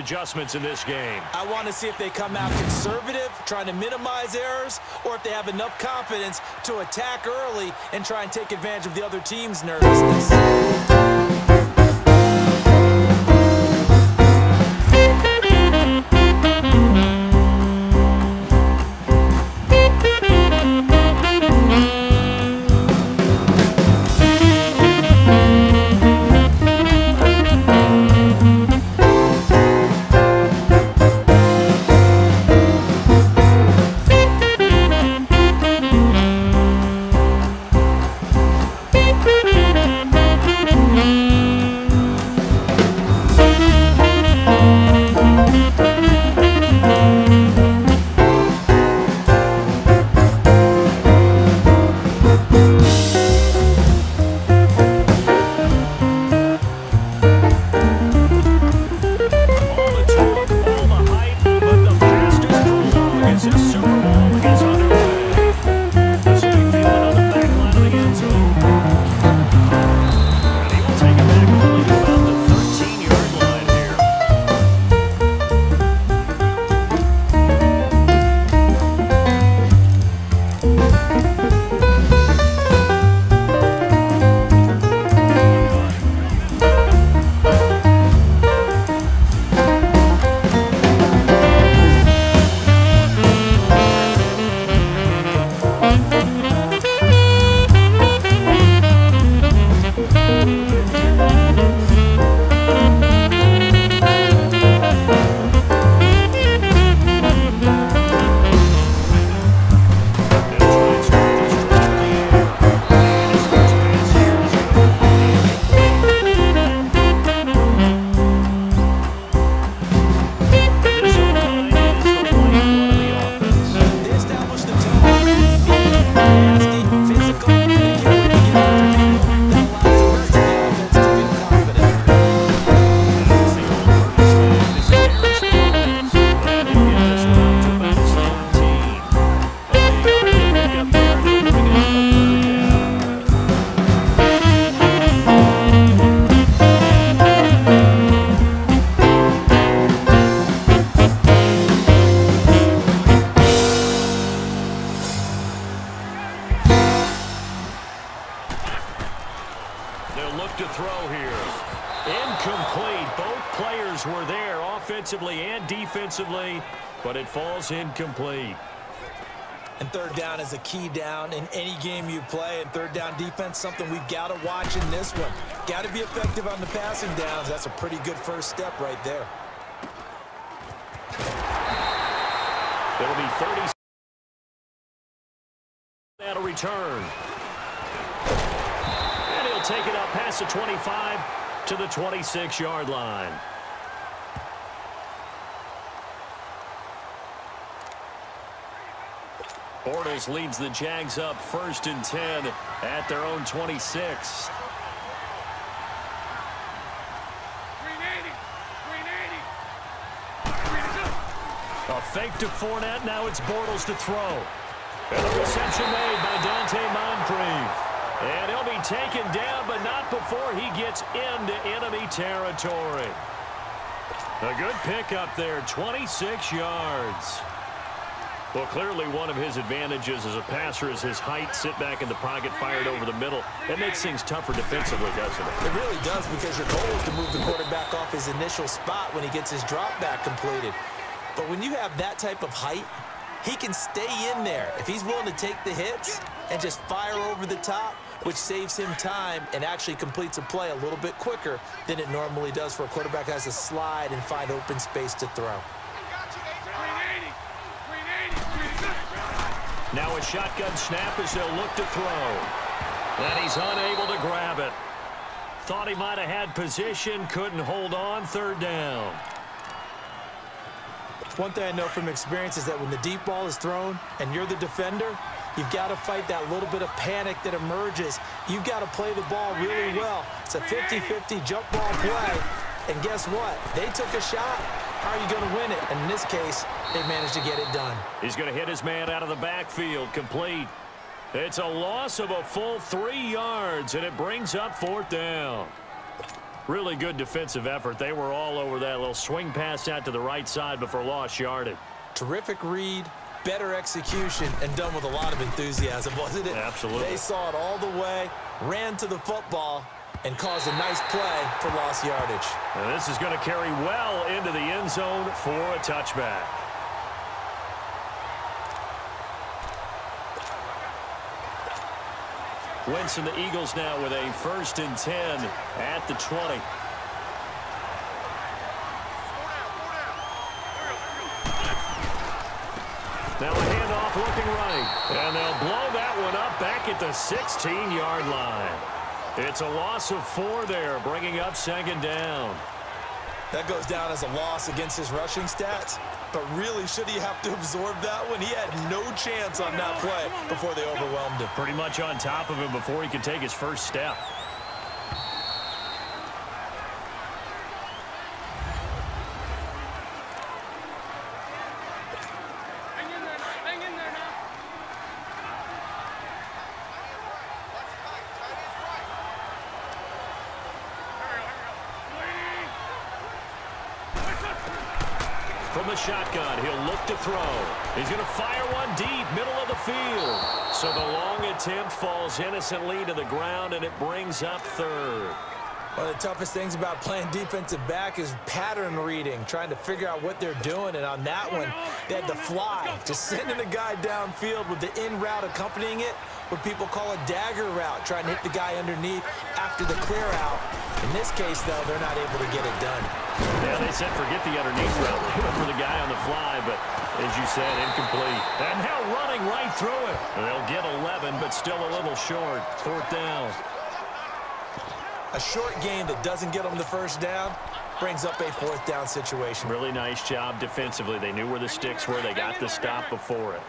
adjustments in this game? I want to see if they come out conservative, trying to minimize errors, or if they have enough confidence to attack early and try and take advantage of the other team's nervousness. And defensively, but it falls incomplete. And third down is a key down in any game you play, and third down defense, something we've got to watch in this one. Got to be effective on the passing downs. That's a pretty good first step right there. It'll be 30. That'll return. And he'll take it up past the 25 to the 26-yard line. Bortles leads the Jags up 1st and 10 at their own 26. A fake to Fournette. Now it's Bortles to throw. And the reception made by Dante Moncrief. And he'll be taken down, but not before he gets into enemy territory. A good pickup there, 26 yards. Well, clearly one of his advantages as a passer is his height. Sit back in the pocket, fired over the middle. It makes things tougher defensively, doesn't it? It really does, because your goal is to move the quarterback off his initial spot when he gets his drop back completed. But when you have that type of height, he can stay in there if he's willing to take the hits and just fire over the top, which saves him time and actually completes a play a little bit quicker than it normally does for a quarterback that has to slide and find open space to throw. Now a shotgun snap as they'll look to throw. And he's unable to grab it. Thought he might have had position, couldn't hold on, third down. One thing I know from experience is that when the deep ball is thrown and you're the defender, you've got to fight that little bit of panic that emerges. You've got to play the ball really well. It's a 50-50 jump ball play. And guess what? They took a shot. How are you going to win it? And in this case, they managed to get it done. He's going to hit his man out of the backfield, complete. It's a loss of a full 3 yards, and it brings up 4th down. Really good defensive effort. They were all over that little swing pass out to the right side before lost yardage. Terrific read, better execution, and done with a lot of enthusiasm, wasn't it? Absolutely. They saw it all the way, ran to the football, and caused a nice play for lost yardage. And this is going to carry well into the end zone for a touchback. Wentz and the Eagles now with a 1st and 10 at the 20. Now a handoff looking right. And they'll blow that one up back at the 16-yard line. It's a loss of 4 there, bringing up 2nd down. That goes down as a loss against his rushing stats. But really, should he have to absorb that one? He had no chance on that play before they overwhelmed him. Pretty much on top of him before he could take his first step. From the shotgun, he'll look to throw. He's going to fire one deep, middle of the field. So the long attempt falls innocently to the ground, and it brings up 3rd. One of the toughest things about playing defensive back is pattern reading, trying to figure out what they're doing. And on that one, they had to fly, just sending a guy downfield with the in route accompanying it, what people call a dagger route, trying to hit the guy underneath after the clear out. In this case, though, they're not able to get it done. Yeah, they said forget the underneath route. They went for the guy on the fly, but as you said, incomplete. And now running right through it. They'll get 11, but still a little short. 4th down. A short game that doesn't get them the first down brings up a 4th down situation. Really nice job defensively. They knew where the sticks were. They got the stop before it.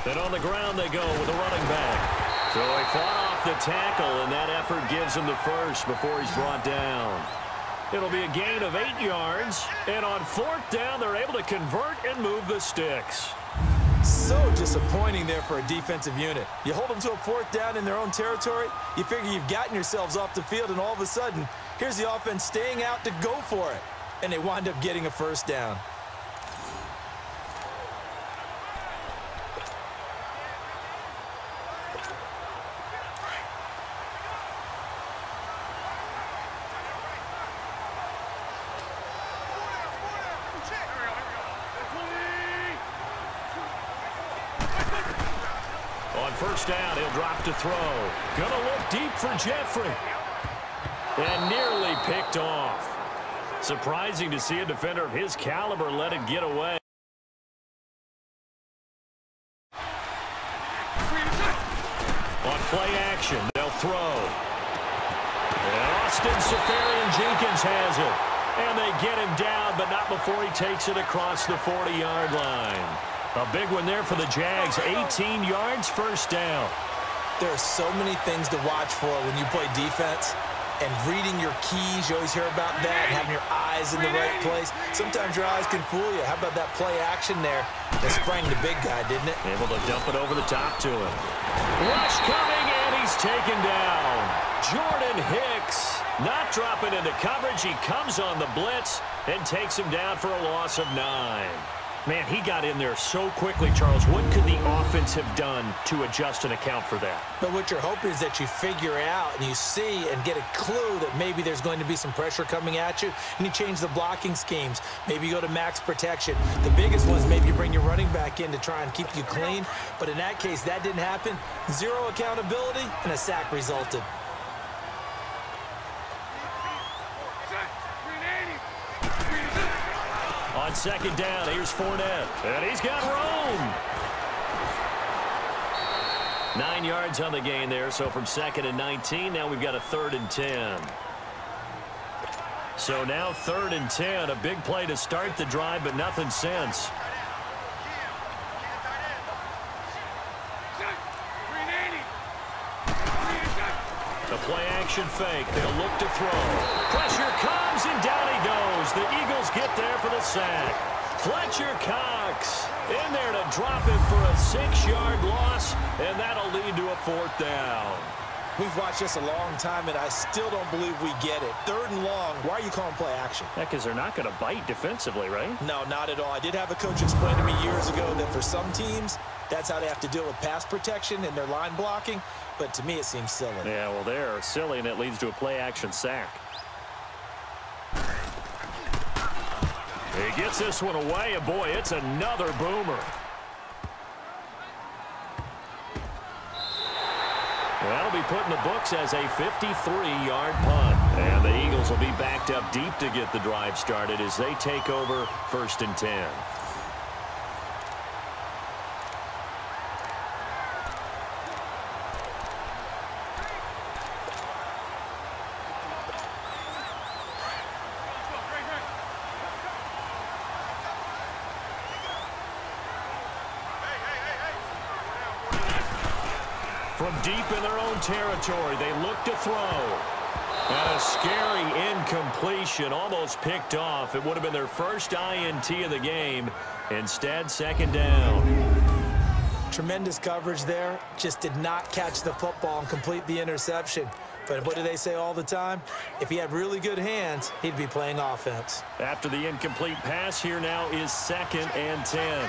And on the ground they go with a running back. So he fought off the tackle, and that effort gives him the first before he's brought down. It'll be a gain of 8 yards, and on 4th down, they're able to convert and move the sticks. So disappointing there for a defensive unit. You hold them to a 4th down in their own territory, you figure you've gotten yourselves off the field, and all of a sudden, here's the offense staying out to go for it, and they wind up getting a 1st down. On 1st down, he'll drop to throw. Gonna look deep for Jeffrey. And nearly picked off. Surprising to see a defender of his caliber let it get away. On play action, they'll throw. And Austin Safarian-Jenkins has it. And they get him down, but not before he takes it across the 40-yard line. A big one there for the Jags. 18 yards, 1st down. There are so many things to watch for when you play defense. And reading your keys, you always hear about that, and having your eyes in the right place. Sometimes your eyes can fool you. How about that play action there? That sprang the big guy, didn't it? Able to dump it over the top to him. Rush coming, and he's taken down. Jordan Hicks not dropping into coverage. He comes on the blitz and takes him down for a loss of 9. Man, he got in there so quickly, Charles. What could the offense have done to adjust and account for that? But what you're hoping is that you figure out and you see and get a clue that maybe there's going to be some pressure coming at you, and you change the blocking schemes. Maybe you go to max protection. The biggest one is maybe you bring your running back in to try and keep you clean. But in that case, that didn't happen. 0 accountability, and a sack resulted. On 2nd down, here's Fournette. And he's got room. 9 yards on the gain there, so from 2nd and 19, now we've got a 3rd and 10. So now 3rd and 10, a big play to start the drive, but nothing since. The play action fake. They'll look to throw. Pressure comes, and down he goes. The Eagles get there for the sack. Fletcher Cox in there to drop it for a 6-yard loss, and that'll lead to a 4th down. We've watched this a long time, and I still don't believe we get it. 3rd and long, why are you calling play action? Yeah, because they're not going to bite defensively, right? No, not at all. I did have a coach explain to me years ago that for some teams, that's how they have to deal with pass protection and their line blocking, but to me it seems silly. Yeah, well, they're silly, and it leads to a play action sack. He gets this one away, and boy, it's another boomer. That'll be put in the books as a 53-yard punt. And the Eagles will be backed up deep to get the drive started as they take over 1st and 10. From deep in their own territory, they look to throw. And a scary incompletion, almost picked off. It would have been their first INT of the game. Instead, 2nd down. Tremendous coverage there. Just did not catch the football and complete the interception. But what do they say all the time? If he had really good hands, he'd be playing offense. After the incomplete pass, here now is 2nd and 10.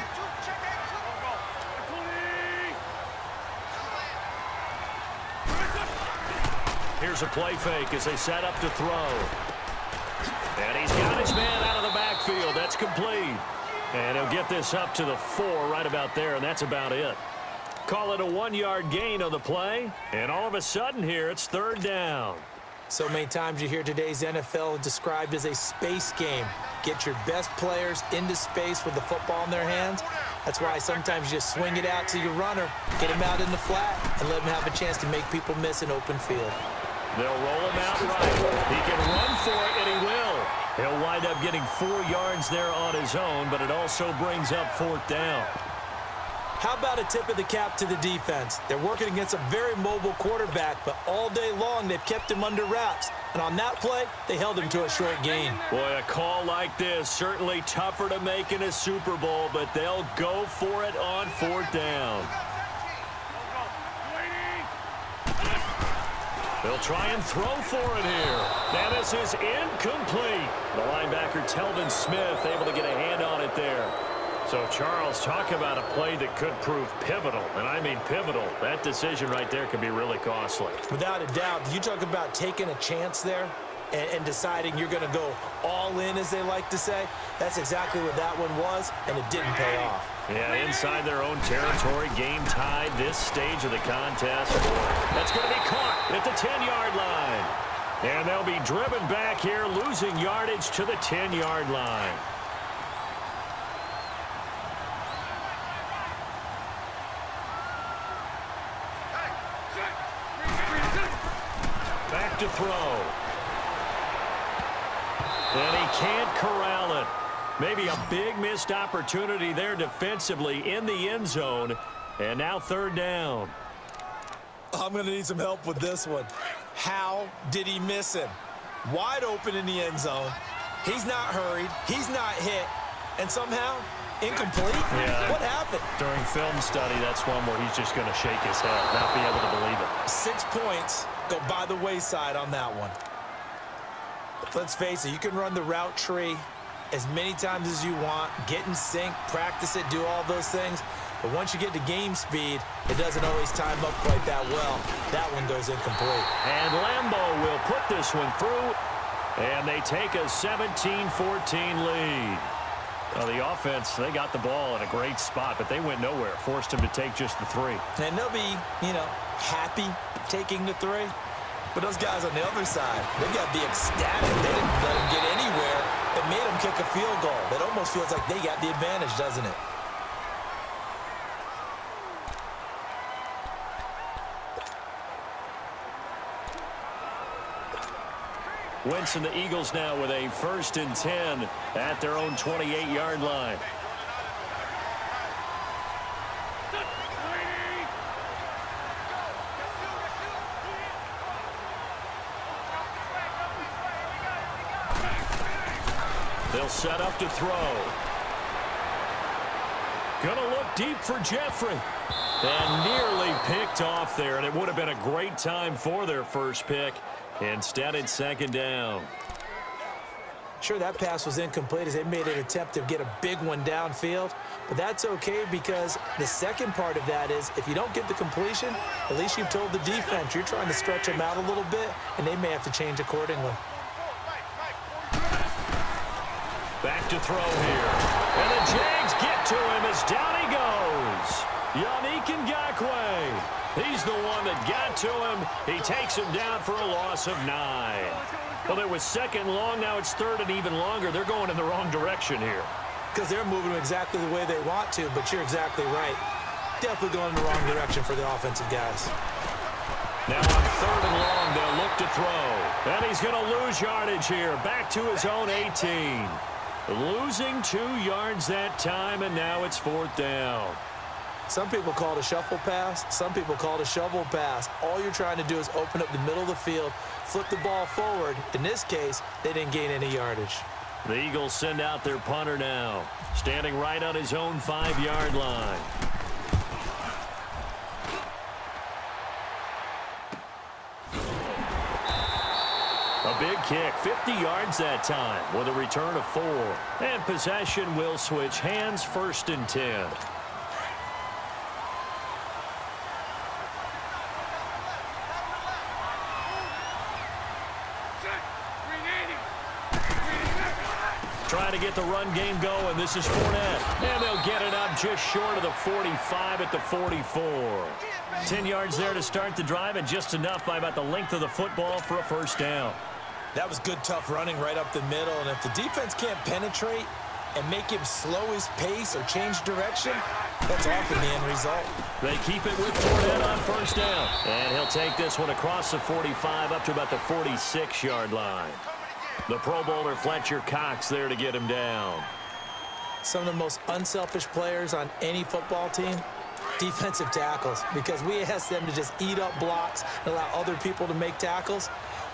Here's a play fake as they set up to throw. And he's got his man out of the backfield. That's complete. And he'll get this up to the 4 right about there, and that's about it. Call it a 1-yard gain on the play. And all of a sudden here, it's 3rd down. So many times you hear today's NFL described as a space game. Get your best players into space with the football in their hands. That's why sometimes you just swing it out to your runner, get him out in the flat, and let him have a chance to make people miss an open field. They'll roll him out right. He can run for it, and he will. He'll wind up getting 4 yards there on his own, but it also brings up 4th down. How about a tip of the cap to the defense? They're working against a very mobile quarterback, but all day long they've kept him under wraps. And on that play, they held him to a short gain. Boy, a call like this, certainly tougher to make in a Super Bowl, but they'll go for it on 4th down. They'll try and throw for it here. And this is incomplete. The linebacker, Telvin Smith, able to get a hand on it there. So, Charles, talk about a play that could prove pivotal, and I mean pivotal. That decision right there could be really costly. Without a doubt. You talk about taking a chance there and deciding you're going to go all in, as they like to say. That's exactly what that one was, and it didn't pay off. Yeah, inside their own territory, game tied this stage of the contest. That's going to be caught at the 10-yard line. And they'll be driven back here, losing yardage to the 10-yard line. Back to throw. And he can't corral it. Maybe a big missed opportunity there defensively in the end zone. And now 3rd down. I'm going to need some help with this one. How did he miss him? Wide open in the end zone. He's not hurried. He's not hit. And somehow, incomplete? Yeah. What happened? During film study, that's one where he's just going to shake his head, not be able to believe it. 6 points go by the wayside on that one. Let's face it, you can run the route tree as many times as you want, get in sync, practice it, do all those things. But once you get to game speed, it doesn't always time up quite that well. That one goes incomplete. And Lambeau will put this one through, and they take a 17-14 lead. Well, the offense, they got the ball in a great spot, but they went nowhere, forced him to take just the 3. And they'll be, happy taking the 3. But those guys on the other side, they got to be ecstatic. They didn't let him get anywhere. It made him kick a field goal. It almost feels like they got the advantage, doesn't it? Wentz and the Eagles now with a 1st and 10 at their own 28-yard line. They'll set up to throw. Going to look deep for Jeffrey. And nearly picked off there, and it would have been a great time for their first pick. Instead, it's second down. Sure, that pass was incomplete as they made an attempt to get a big one downfield. But that's okay because the second part of that is if you don't get the completion, at least you've told the defense you're trying to stretch them out a little bit, and they may have to change accordingly. Back to throw here. And the Jags get to him as down he goes. Yannick Ngakoue. He's the one that got to him. He takes him down for a loss of 9. Well, it was second long. Now it's third and even longer. They're going in the wrong direction here. Because they're moving exactly the way they want to, but you're exactly right. Definitely going in the wrong direction for the offensive guys. Now on third and long, they'll look to throw. And he's going to lose yardage here. Back to his own 18. Losing 2 yards that time, and now it's fourth down. Some people call it a shuffle pass. Some people call it a shovel pass. All you're trying to do is open up the middle of the field, flip the ball forward. In this case, they didn't gain any yardage. The Eagles send out their punter now, standing right on his own 5-yard line. A big kick, 50 yards that time, with a return of 4. And possession will switch hands, first and 10. Trying to get the run game going. This is Fournette. And they'll get it up just short of the 45 at the 44. 10 yards there to start the drive, and just enough by about the length of the football for a first down. That was good, tough running right up the middle. And if the defense can't penetrate and make him slow his pace or change direction, that's often the end result. They keep it with Fournette on first down. And he'll take this one across the 45 up to about the 46-yard line. The Pro Bowler Fletcher Cox there to get him down. Some of the most unselfish players on any football team, defensive tackles, because we ask them to just eat up blocks and allow other people to make tackles.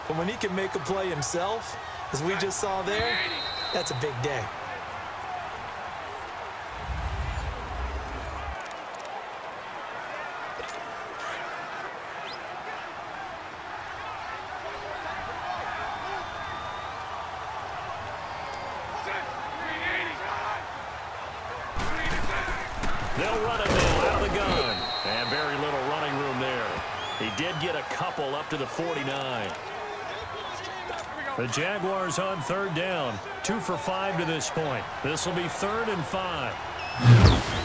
But when he can make a play himself, as we just saw there, that's a big day. They'll run it now out of the gun. And very little running room there. He did get a couple up to the 49. The Jaguars on third down. 2 for 5 to this point. This will be 3rd and 5.